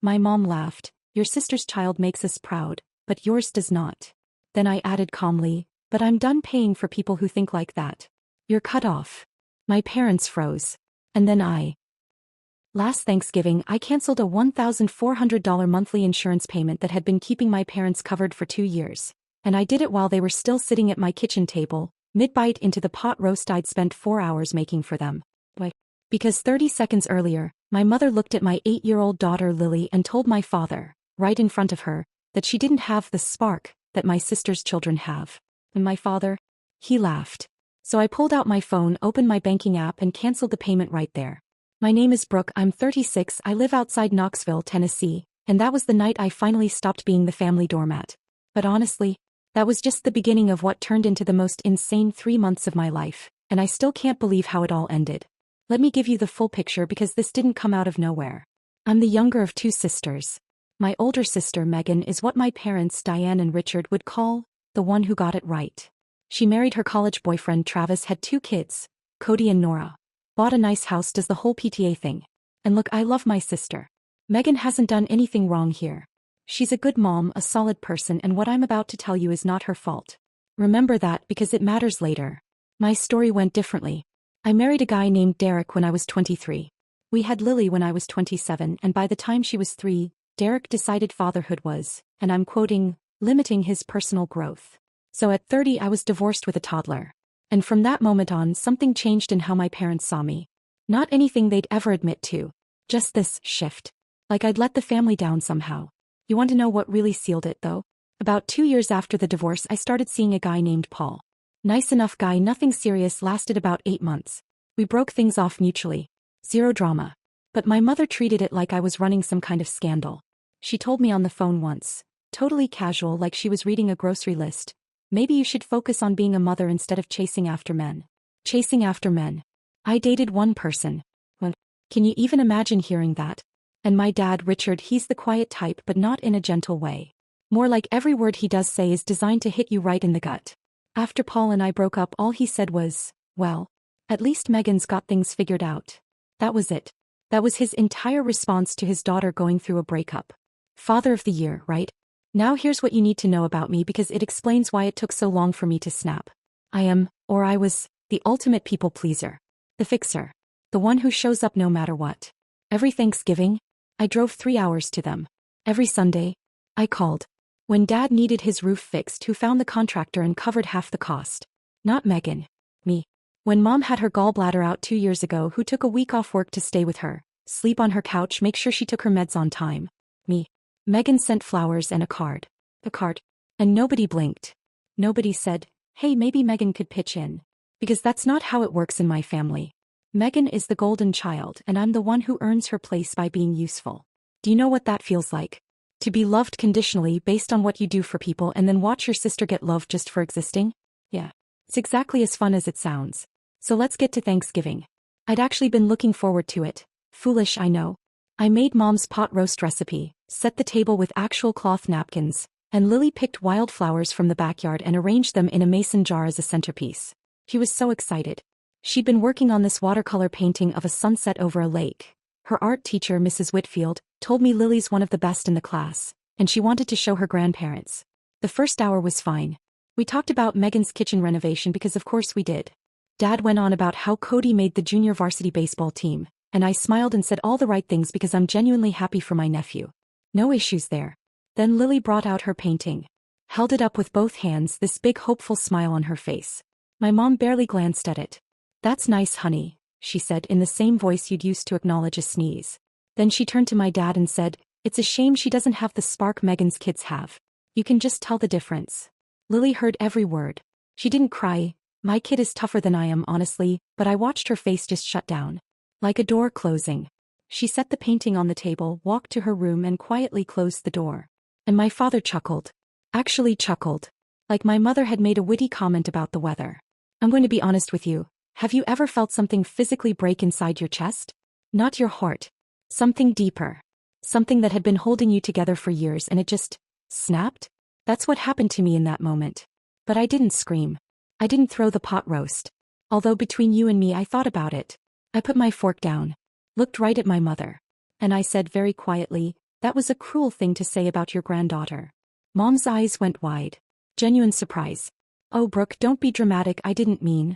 My mom laughed. Your sister's child makes us proud, but yours does not. Then I added calmly, but I'm done paying for people who think like that. You're cut off. My parents froze. And then Last Thanksgiving I canceled a $1,400 monthly insurance payment that had been keeping my parents covered for 2 years. And I did it while they were still sitting at my kitchen table, mid-bite into the pot roast I'd spent 4 hours making for them. Why? Because 30 seconds earlier, my mother looked at my 8-year-old daughter Lily and told my father, right in front of her, that she didn't have the spark that my sister's children have. And my father? He laughed. So I pulled out my phone, opened my banking app and canceled the payment right there. My name is Brooke, I'm 36, I live outside Knoxville, Tennessee, and that was the night I finally stopped being the family doormat. But honestly, that was just the beginning of what turned into the most insane 3 months of my life, and I still can't believe how it all ended. Let me give you the full picture because this didn't come out of nowhere. I'm the younger of 2 sisters. My older sister Megan is what my parents Diane and Richard would call the one who got it right. She married her college boyfriend Travis, had 2 kids, Cody and Nora. Bought a nice house, does the whole PTA thing. And look, I love my sister. Megan hasn't done anything wrong here. She's a good mom, a solid person, and what I'm about to tell you is not her fault. Remember that because it matters later. My story went differently. I married a guy named Derek when I was 23. We had Lily when I was 27, and by the time she was 3, Derek decided fatherhood was, and I'm quoting, limiting his personal growth. So at 30 I was divorced with a toddler. And from that moment on something changed in how my parents saw me. Not anything they'd ever admit to. Just this shift. Like I'd let the family down somehow. You want to know what really sealed it though? About 2 years after the divorce I started seeing a guy named Paul. Nice enough guy, nothing serious, lasted about 8 months. We broke things off mutually. Zero drama. But my mother treated it like I was running some kind of scandal. She told me on the phone once, totally casual, like she was reading a grocery list. Maybe you should focus on being a mother instead of chasing after men. Chasing after men. I dated one person. Well, can you even imagine hearing that? And my dad, Richard, he's the quiet type but not in a gentle way. More like every word he does say is designed to hit you right in the gut. After Paul and I broke up, all he said was, well, at least Megan's got things figured out. That was it. That was his entire response to his daughter going through a breakup. Father of the year, right? Now here's what you need to know about me because it explains why it took so long for me to snap. I was, the ultimate people pleaser. The fixer. The one who shows up no matter what. Every Thanksgiving, I drove 3 hours to them. Every Sunday, I called. When Dad needed his roof fixed, who found the contractor and covered half the cost? Not Megan. Me. When Mom had her gallbladder out 2 years ago, who took a week off work to stay with her, sleep on her couch, make sure she took her meds on time? Me. Megan sent flowers and a card. A card. And nobody blinked. Nobody said, hey, maybe Megan could pitch in. Because that's not how it works in my family. Megan is the golden child and I'm the one who earns her place by being useful. Do you know what that feels like? To be loved conditionally based on what you do for people and then watch your sister get loved just for existing? Yeah. It's exactly as fun as it sounds. So let's get to Thanksgiving. I'd actually been looking forward to it. Foolish, I know. I made Mom's pot roast recipe, set the table with actual cloth napkins, and Lily picked wildflowers from the backyard and arranged them in a mason jar as a centerpiece. She was so excited. She'd been working on this watercolor painting of a sunset over a lake. Her art teacher, Mrs. Whitfield, told me Lily's one of the best in the class, and she wanted to show her grandparents. The first hour was fine. We talked about Megan's kitchen renovation because of course we did. Dad went on about how Cody made the junior varsity baseball team, and I smiled and said all the right things because I'm genuinely happy for my nephew. No issues there. Then Lily brought out her painting. Held it up with both hands, this big hopeful smile on her face. My mom barely glanced at it. That's nice, honey, she said in the same voice you'd used to acknowledge a sneeze. Then she turned to my dad and said, it's a shame she doesn't have the spark Megan's kids have. You can just tell the difference. Lily heard every word. She didn't cry. My kid is tougher than I am, honestly, but I watched her face just shut down. Like a door closing. She set the painting on the table, walked to her room and quietly closed the door. And my father chuckled. Actually chuckled. Like my mother had made a witty comment about the weather. I'm going to be honest with you. Have you ever felt something physically break inside your chest? Not your heart. Something deeper. Something that had been holding you together for years and it just snapped? That's what happened to me in that moment. But I didn't scream. I didn't throw the pot roast. Although between you and me I thought about it. I put my fork down. Looked right at my mother. And I said very quietly, That was a cruel thing to say about your granddaughter. Mom's eyes went wide. Genuine surprise. Oh, Brooke, don't be dramatic, I didn't mean.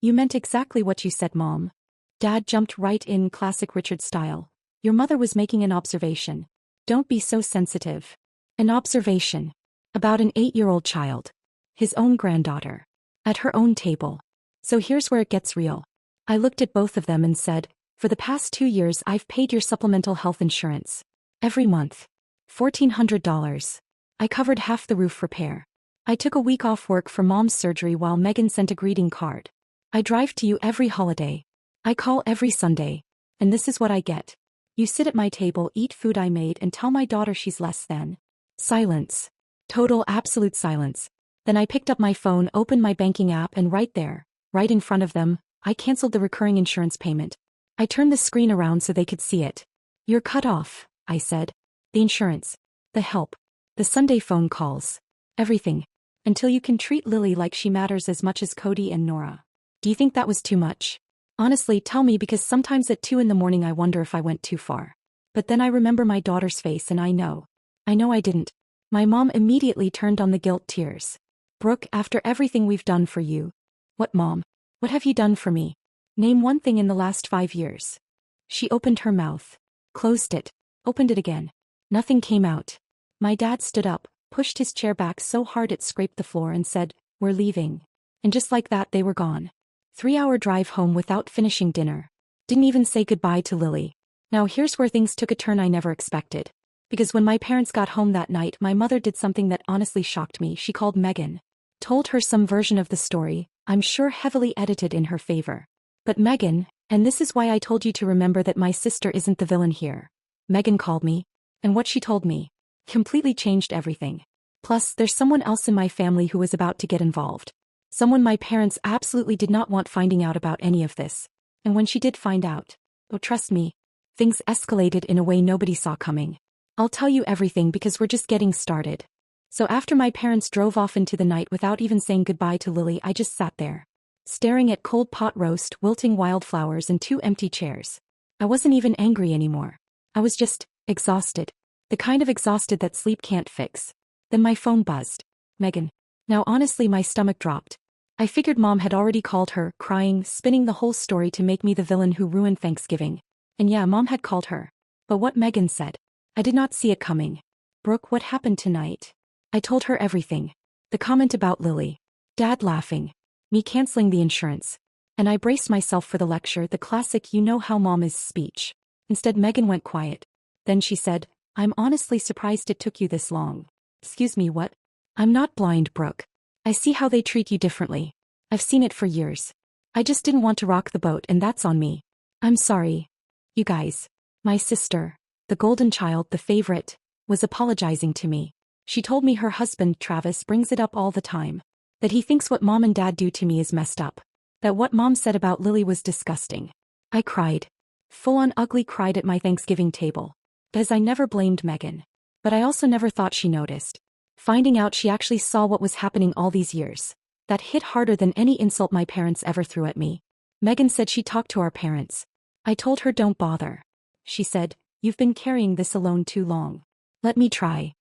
You meant exactly what you said, Mom. Dad jumped right in, classic Richard style. Your mother was making an observation. Don't be so sensitive. An observation. About an 8-year-old child. His own granddaughter. At her own table. So here's where it gets real. I looked at both of them and said, for the past 2 years I've paid your supplemental health insurance. Every month. $1,400. I covered half the roof repair. I took a week off work for Mom's surgery while Megan sent a greeting card. I drive to you every holiday. I call every Sunday. And this is what I get. You sit at my table, eat food I made, and tell my daughter she's less than. Silence. Total absolute silence. Then I picked up my phone, opened my banking app, and right there, right in front of them, I canceled the recurring insurance payment. I turned the screen around so they could see it. You're cut off, I said. The insurance. The help. The Sunday phone calls. Everything. Until you can treat Lily like she matters as much as Cody and Nora. Do you think that was too much? Honestly, tell me, because sometimes at 2 in the morning I wonder if I went too far. But then I remember my daughter's face and I know I didn't. My mom immediately turned on the guilt tears. Brooke, after everything we've done for you. What, Mom? What have you done for me? Name one thing in the last 5 years. She opened her mouth. Closed it. Opened it again. Nothing came out. My dad stood up, pushed his chair back so hard it scraped the floor and said, we're leaving. And just like that they were gone. 3-hour drive home without finishing dinner. Didn't even say goodbye to Lily. Now here's where things took a turn I never expected. Because when my parents got home that night, my mother did something that honestly shocked me. She called Megan. Told her some version of the story, I'm sure heavily edited in her favor. But Megan, and this is why I told you to remember that my sister isn't the villain here. Megan called me. And what she told me completely changed everything. Plus, there's someone else in my family who was about to get involved. Someone my parents absolutely did not want finding out about any of this. And when she did find out, oh, trust me, things escalated in a way nobody saw coming. I'll tell you everything because we're just getting started. So after my parents drove off into the night without even saying goodbye to Lily, I just sat there, staring at cold pot roast, wilting wildflowers, and 2 empty chairs. I wasn't even angry anymore. I was just exhausted. The kind of exhausted that sleep can't fix. Then my phone buzzed. Megan. Now honestly my stomach dropped. I figured Mom had already called her, crying, spinning the whole story to make me the villain who ruined Thanksgiving. And yeah, Mom had called her. But what Megan said, I did not see it coming. Brooke, what happened tonight? I told her everything. The comment about Lily. Dad laughing. Me canceling the insurance. And I braced myself for the lecture, the classic you know how Mom is speech. Instead Megan went quiet. Then she said, I'm honestly surprised it took you this long. Excuse me, what? I'm not blind, Brooke. I see how they treat you differently. I've seen it for years. I just didn't want to rock the boat, and that's on me. I'm sorry. You guys. My sister, the golden child, the favorite, was apologizing to me. She told me her husband, Travis, brings it up all the time. That he thinks what Mom and Dad do to me is messed up. That what Mom said about Lily was disgusting. I cried. Full-on ugly cried at my Thanksgiving table. Because I never blamed Megan. But I also never thought she noticed. Finding out she actually saw what was happening all these years. That hit harder than any insult my parents ever threw at me. Megan said she talked to our parents. I told her don't bother. She said, you've been carrying this alone too long. Let me try.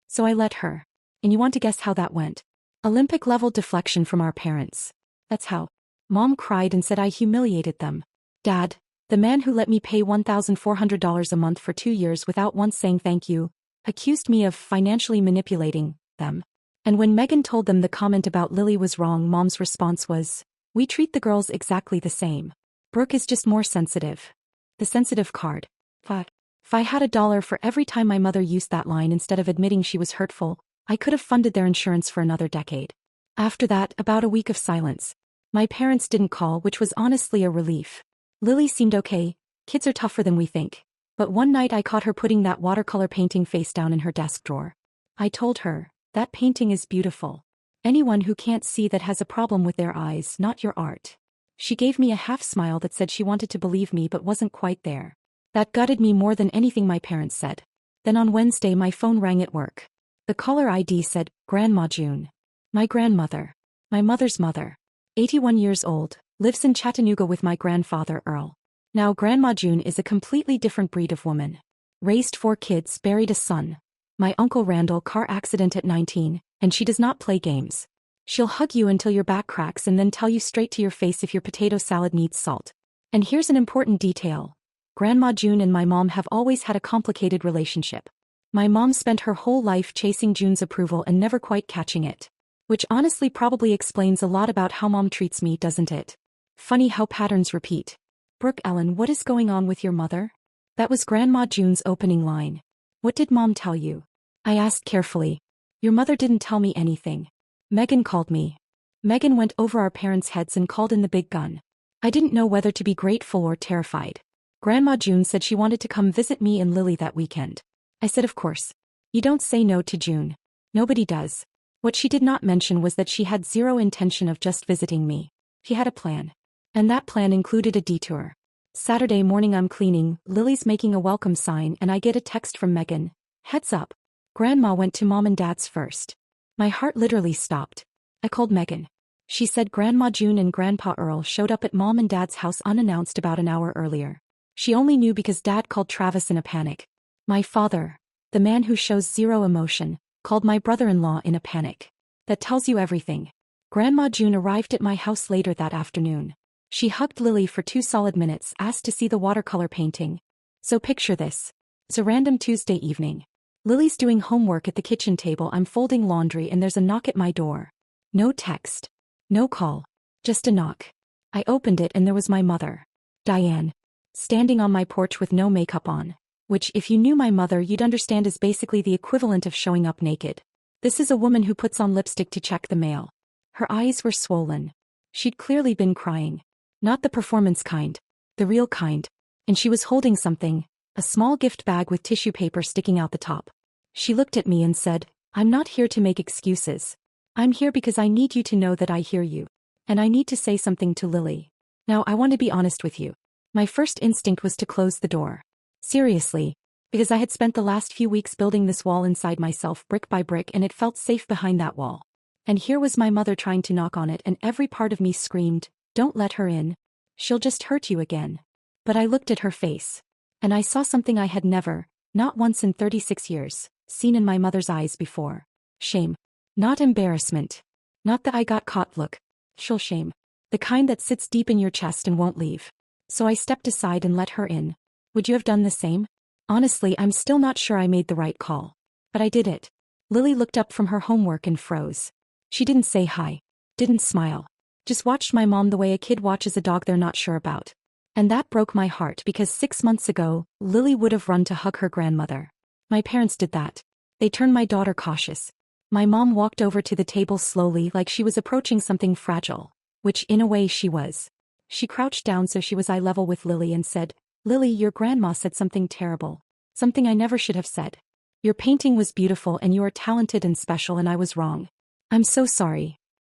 So I let her. And you want to guess how that went? Olympic-level deflection from our parents. That's how. Mom cried and said I humiliated them. Dad, the man who let me pay $1,400 a month for 2 years without once saying thank you, accused me of financially manipulating them. And when Megan told them the comment about Lily was wrong, Mom's response was, we treat the girls exactly the same. Brooke is just more sensitive. The sensitive card. If I had $1 for every time my mother used that line instead of admitting she was hurtful, I could have funded their insurance for another decade. After that, about a week of silence. My parents didn't call, which was honestly a relief. Lily seemed okay. Kids are tougher than we think. But one night I caught her putting that watercolor painting face down in her desk drawer. I told her, that painting is beautiful. Anyone who can't see that has a problem with their eyes, not your art. She gave me a half smile that said she wanted to believe me but wasn't quite there. That gutted me more than anything my parents said. Then on Wednesday my phone rang at work. The caller ID said, Grandma June. My grandmother. My mother's mother. 81 years old, lives in Chattanooga with my grandfather Earl. Now Grandma June is a completely different breed of woman. Raised 4 kids, buried a son. My Uncle Randall car accident at 19, and she does not play games. She'll hug you until your back cracks and then tell you straight to your face if your potato salad needs salt. And here's an important detail. Grandma June and my mom have always had a complicated relationship. My mom spent her whole life chasing June's approval and never quite catching it. Which honestly probably explains a lot about how mom treats me, doesn't it? Funny how patterns repeat. Brooke Ellen, what is going on with your mother? That was Grandma June's opening line. What did mom tell you? I asked carefully. Your mother didn't tell me anything. Megan called me. Megan went over our parents' heads and called in the big gun. I didn't know whether to be grateful or terrified. Grandma June said she wanted to come visit me and Lily that weekend. I said of course. You don't say no to June. Nobody does. What she did not mention was that she had zero intention of just visiting me. She had a plan. And that plan included a detour. Saturday morning I'm cleaning, Lily's making a welcome sign and I get a text from Megan. Heads up. Grandma went to mom and dad's first. My heart literally stopped. I called Megan. She said Grandma June and Grandpa Earl showed up at mom and dad's house unannounced about an hour earlier. She only knew because dad called Travis in a panic. My father, the man who shows zero emotion, called my brother-in-law in a panic. That tells you everything. Grandma June arrived at my house later that afternoon. She hugged Lily for 2 solid minutes, asked to see the watercolor painting. So picture this. It's a random Tuesday evening. Lily's doing homework at the kitchen table, I'm folding laundry and there's a knock at my door. No text. No call. Just a knock. I opened it and there was my mother. Diane. Standing on my porch with no makeup on. Which, if you knew my mother, you'd understand is basically the equivalent of showing up naked. This is a woman who puts on lipstick to check the mail. Her eyes were swollen. She'd clearly been crying. Not the performance kind. The real kind. And she was holding something. A small gift bag with tissue paper sticking out the top. She looked at me and said, I'm not here to make excuses. I'm here because I need you to know that I hear you. And I need to say something to Lily. Now I want to be honest with you. My first instinct was to close the door. Seriously. Because I had spent the last few weeks building this wall inside myself brick by brick and it felt safe behind that wall. And here was my mother trying to knock on it and every part of me screamed, don't let her in. She'll just hurt you again. But I looked at her face. And I saw something I had never, not once in 36 years, seen in my mother's eyes before. Shame. Not embarrassment. Not the I got caught look. She'll shame. The kind that sits deep in your chest and won't leave. So I stepped aside and let her in. Would you have done the same? Honestly, I'm still not sure I made the right call. But I did it. Lily looked up from her homework and froze. She didn't say hi. Didn't smile. Just watched my mom the way a kid watches a dog they're not sure about. And that broke my heart because 6 months ago, Lily would have run to hug her grandmother. My parents did that. They turned my daughter cautious. My mom walked over to the table slowly like she was approaching something fragile. Which in a way she was. She crouched down so she was eye level with Lily and said, Lily, your grandma said something terrible. Something I never should have said. Your painting was beautiful and you are talented and special and I was wrong. I'm so sorry.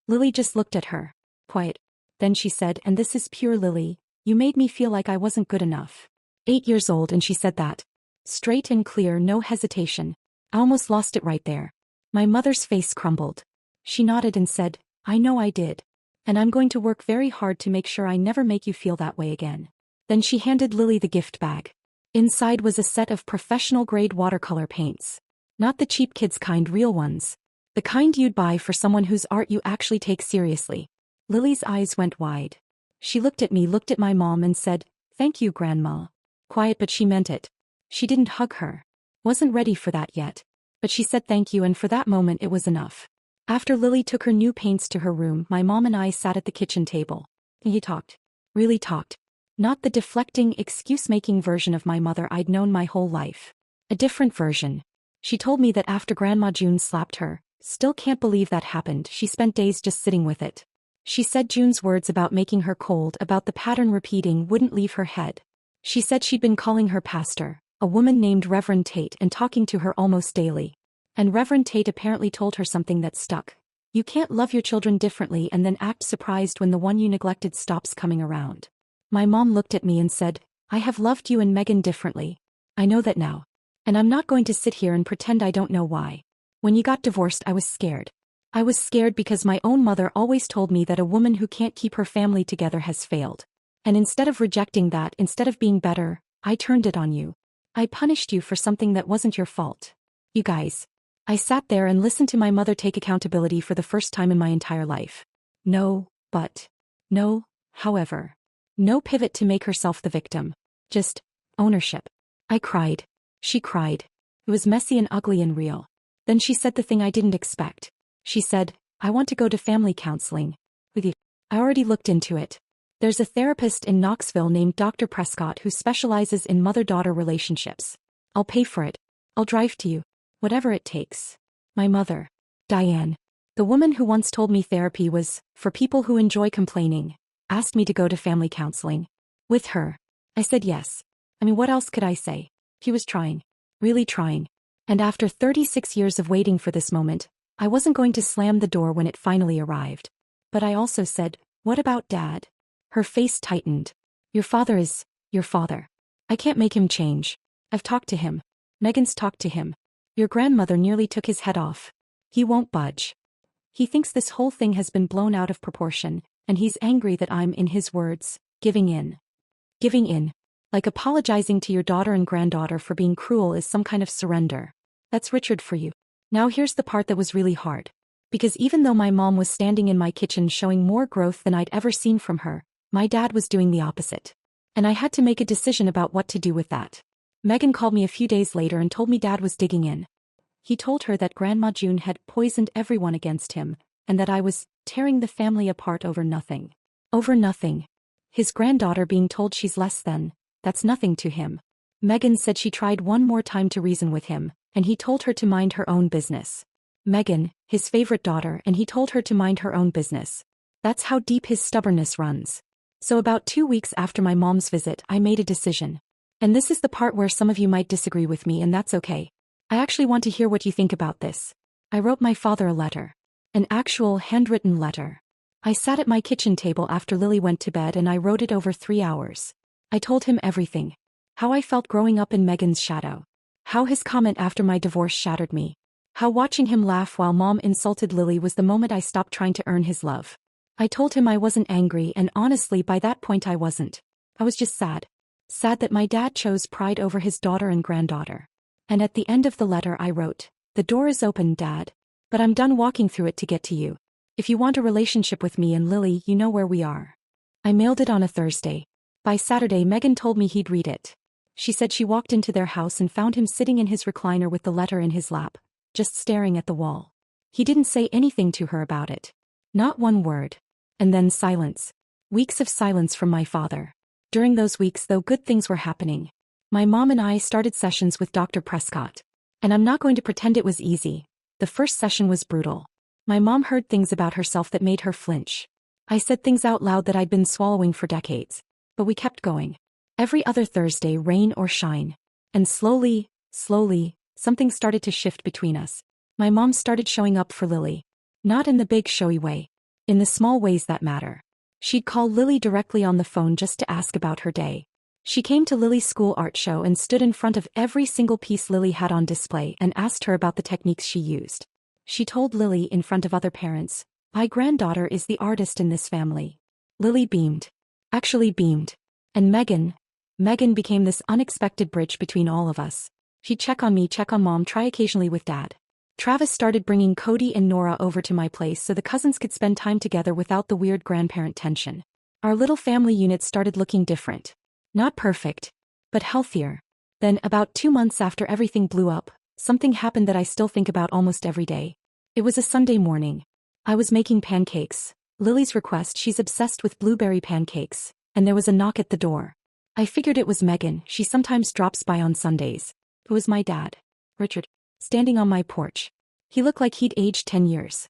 Lily just looked at her. Quiet. Then she said, and this is pure Lily. You made me feel like I wasn't good enough. 8 years old and she said that. Straight and clear, no hesitation. I almost lost it right there. My mother's face crumbled. She nodded and said, I know I did. And I'm going to work very hard to make sure I never make you feel that way again. Then she handed Lily the gift bag. Inside was a set of professional-grade watercolor paints. Not the cheap kids kind, real ones. The kind you'd buy for someone whose art you actually take seriously. Lily's eyes went wide. She looked at me, looked at my mom and said, thank you, Grandma. Quiet, but she meant it. She didn't hug her. Wasn't ready for that yet. But she said thank you and for that moment it was enough. After Lily took her new paints to her room, my mom and I sat at the kitchen table. He talked. Really talked. Not the deflecting, excuse-making version of my mother I'd known my whole life. A different version. She told me that after Grandma June slapped her, still can't believe that happened, she spent days just sitting with it. She said June's words about making her cold, about the pattern repeating, wouldn't leave her head. She said she'd been calling her pastor, a woman named Reverend Tate, and talking to her almost daily. And Reverend Tate apparently told her something that stuck. You can't love your children differently and then act surprised when the one you neglected stops coming around. My mom looked at me and said, I have loved you and Megan differently. I know that now. And I'm not going to sit here and pretend I don't know why. When you got divorced, I was scared. I was scared because my own mother always told me that a woman who can't keep her family together has failed. And instead of rejecting that, instead of being better, I turned it on you. I punished you for something that wasn't your fault. You guys. I sat there and listened to my mother take accountability for the first time in my entire life. No, but. No, however. No pivot to make herself the victim. Just ownership. I cried. She cried. It was messy and ugly and real. Then she said the thing I didn't expect. She said, I want to go to family counseling. With you. I already looked into it. There's a therapist in Knoxville named Dr. Prescott who specializes in mother-daughter relationships. I'll pay for it. I'll drive to you. Whatever it takes. My mother. Diane. The woman who once told me therapy was for people who enjoy complaining, asked me to go to family counseling. With her. I said yes. I mean, what else could I say? He was trying. Really trying. And after 36 years of waiting for this moment, I wasn't going to slam the door when it finally arrived. But I also said, what about Dad? Her face tightened. Your father is your father. I can't make him change. I've talked to him. Megan's talked to him. Your grandmother nearly took his head off. He won't budge. He thinks this whole thing has been blown out of proportion, and he's angry that I'm, in his words, giving in. Giving in. Like apologizing to your daughter and granddaughter for being cruel is some kind of surrender. That's Richard for you. Now here's the part that was really hard. Because even though my mom was standing in my kitchen showing more growth than I'd ever seen from her, my dad was doing the opposite. And I had to make a decision about what to do with that. Megan called me a few days later and told me Dad was digging in. He told her that Grandma June had poisoned everyone against him, and that I was tearing the family apart over nothing. Over nothing. His granddaughter being told she's less than, that's nothing to him. Megan said she tried one more time to reason with him, and he told her to mind her own business. Megan, his favorite daughter, and he told her to mind her own business. That's how deep his stubbornness runs. So about 2 weeks after my mom's visit, I made a decision. And this is the part where some of you might disagree with me, and that's okay. I actually want to hear what you think about this. I wrote my father a letter. An actual handwritten letter. I sat at my kitchen table after Lily went to bed and I wrote it over 3 hours. I told him everything. How I felt growing up in Megan's shadow. How his comment after my divorce shattered me. How watching him laugh while Mom insulted Lily was the moment I stopped trying to earn his love. I told him I wasn't angry, and honestly by that point I wasn't. I was just sad. Sad that my dad chose pride over his daughter and granddaughter. And at the end of the letter I wrote, the door is open, Dad. But I'm done walking through it to get to you. If you want a relationship with me and Lily, you know where we are. I mailed it on a Thursday. By Saturday Megan told me he'd read it. She said she walked into their house and found him sitting in his recliner with the letter in his lap, just staring at the wall. He didn't say anything to her about it. Not one word. And then silence. Weeks of silence from my father. During those weeks, though, good things were happening. My mom and I started sessions with Dr. Prescott. And I'm not going to pretend it was easy. The first session was brutal. My mom heard things about herself that made her flinch. I said things out loud that I'd been swallowing for decades. But we kept going. Every other Thursday, rain or shine. And slowly, something started to shift between us. My mom started showing up for Lily. Not in the big showy way. In the small ways that matter. She'd call Lily directly on the phone just to ask about her day. She came to Lily's school art show and stood in front of every single piece Lily had on display and asked her about the techniques she used. She told Lily in front of other parents, my granddaughter is the artist in this family. Lily beamed. Actually beamed. And Megan became this unexpected bridge between all of us. She'd check on me, check on Mom, try occasionally with Dad. Travis started bringing Cody and Nora over to my place so the cousins could spend time together without the weird grandparent tension. Our little family unit started looking different. Not perfect, but healthier. Then, about 2 months after everything blew up, something happened that I still think about almost every day. It was a Sunday morning. I was making pancakes. Lily's request, she's obsessed with blueberry pancakes, and there was a knock at the door. I figured it was Megan, she sometimes drops by on Sundays. It was my dad, Richard, standing on my porch. He looked like he'd aged 10 years.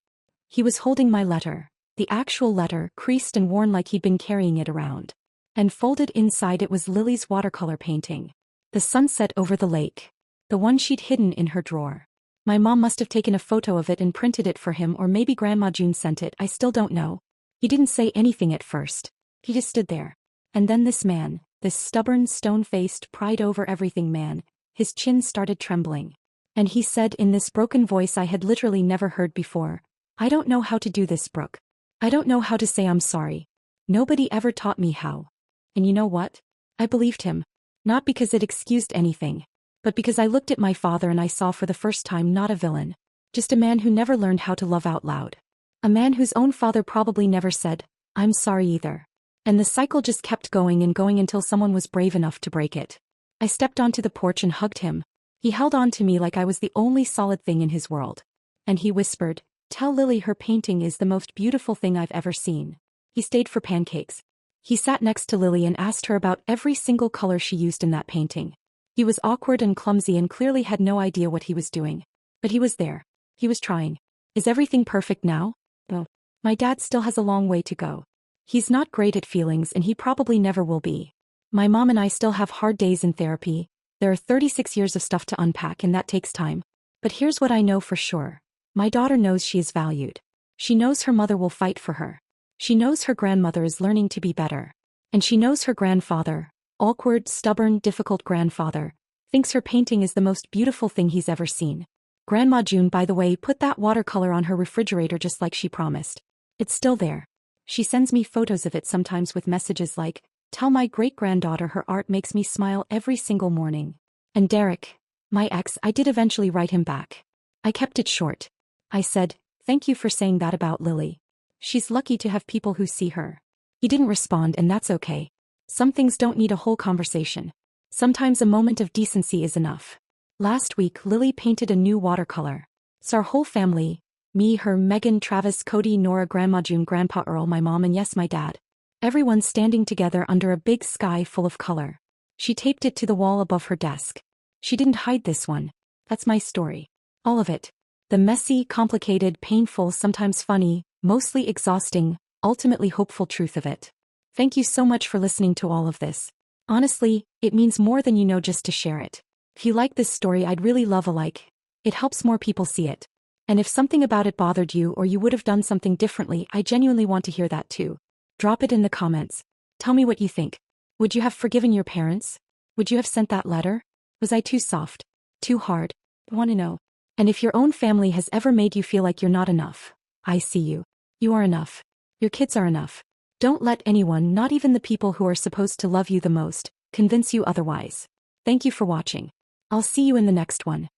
He was holding my letter, the actual letter, creased and worn like he'd been carrying it around. And folded inside it was Lily's watercolor painting. The sunset over the lake. The one she'd hidden in her drawer. My mom must have taken a photo of it and printed it for him, or maybe Grandma June sent it, I still don't know. He didn't say anything at first. He just stood there. And then this man, this stubborn, stone-faced, pride-over-everything man, his chin started trembling. And he said in this broken voice I had literally never heard before, I don't know how to do this, Brooke. I don't know how to say I'm sorry. Nobody ever taught me how. And you know what? I believed him. Not because it excused anything, but because I looked at my father and I saw for the first time not a villain. Just a man who never learned how to love out loud. A man whose own father probably never said, "I'm sorry" either. And the cycle just kept going and going until someone was brave enough to break it. I stepped onto the porch and hugged him. He held on to me like I was the only solid thing in his world. And he whispered, "Tell Lily her painting is the most beautiful thing I've ever seen." He stayed for pancakes. He sat next to Lily and asked her about every single color she used in that painting. He was awkward and clumsy and clearly had no idea what he was doing. But he was there. He was trying. Is everything perfect now? No. My dad still has a long way to go. He's not great at feelings and he probably never will be. My mom and I still have hard days in therapy. There are 36 years of stuff to unpack and that takes time. But here's what I know for sure. My daughter knows she is valued. She knows her mother will fight for her. She knows her grandmother is learning to be better. And she knows her grandfather, awkward, stubborn, difficult grandfather, thinks her painting is the most beautiful thing he's ever seen. Grandma June, by the way, put that watercolor on her refrigerator just like she promised. It's still there. She sends me photos of it sometimes with messages like, "Tell my great-granddaughter her art makes me smile every single morning." And Derek, my ex, I did eventually write him back. I kept it short. I said, "Thank you for saying that about Lily. She's lucky to have people who see her." He didn't respond and that's okay. Some things don't need a whole conversation. Sometimes a moment of decency is enough. Last week Lily painted a new watercolor. It's our whole family. Me, her, Megan, Travis, Cody, Nora, Grandma June, Grandpa Earl, my mom and yes, my dad. Everyone standing together under a big sky full of color. She taped it to the wall above her desk. She didn't hide this one. That's my story. All of it. The messy, complicated, painful, sometimes funny, mostly exhausting, ultimately hopeful truth of it. Thank you so much for listening to all of this. Honestly, it means more than you know just to share it. If you like this story, I'd really love a like. It helps more people see it. And if something about it bothered you or you would have done something differently, I genuinely want to hear that too. Drop it in the comments. Tell me what you think. Would you have forgiven your parents? Would you have sent that letter? Was I too soft? Too hard? I want to know. And if your own family has ever made you feel like you're not enough, I see you. You are enough. Your kids are enough. Don't let anyone, not even the people who are supposed to love you the most, convince you otherwise. Thank you for watching. I'll see you in the next one.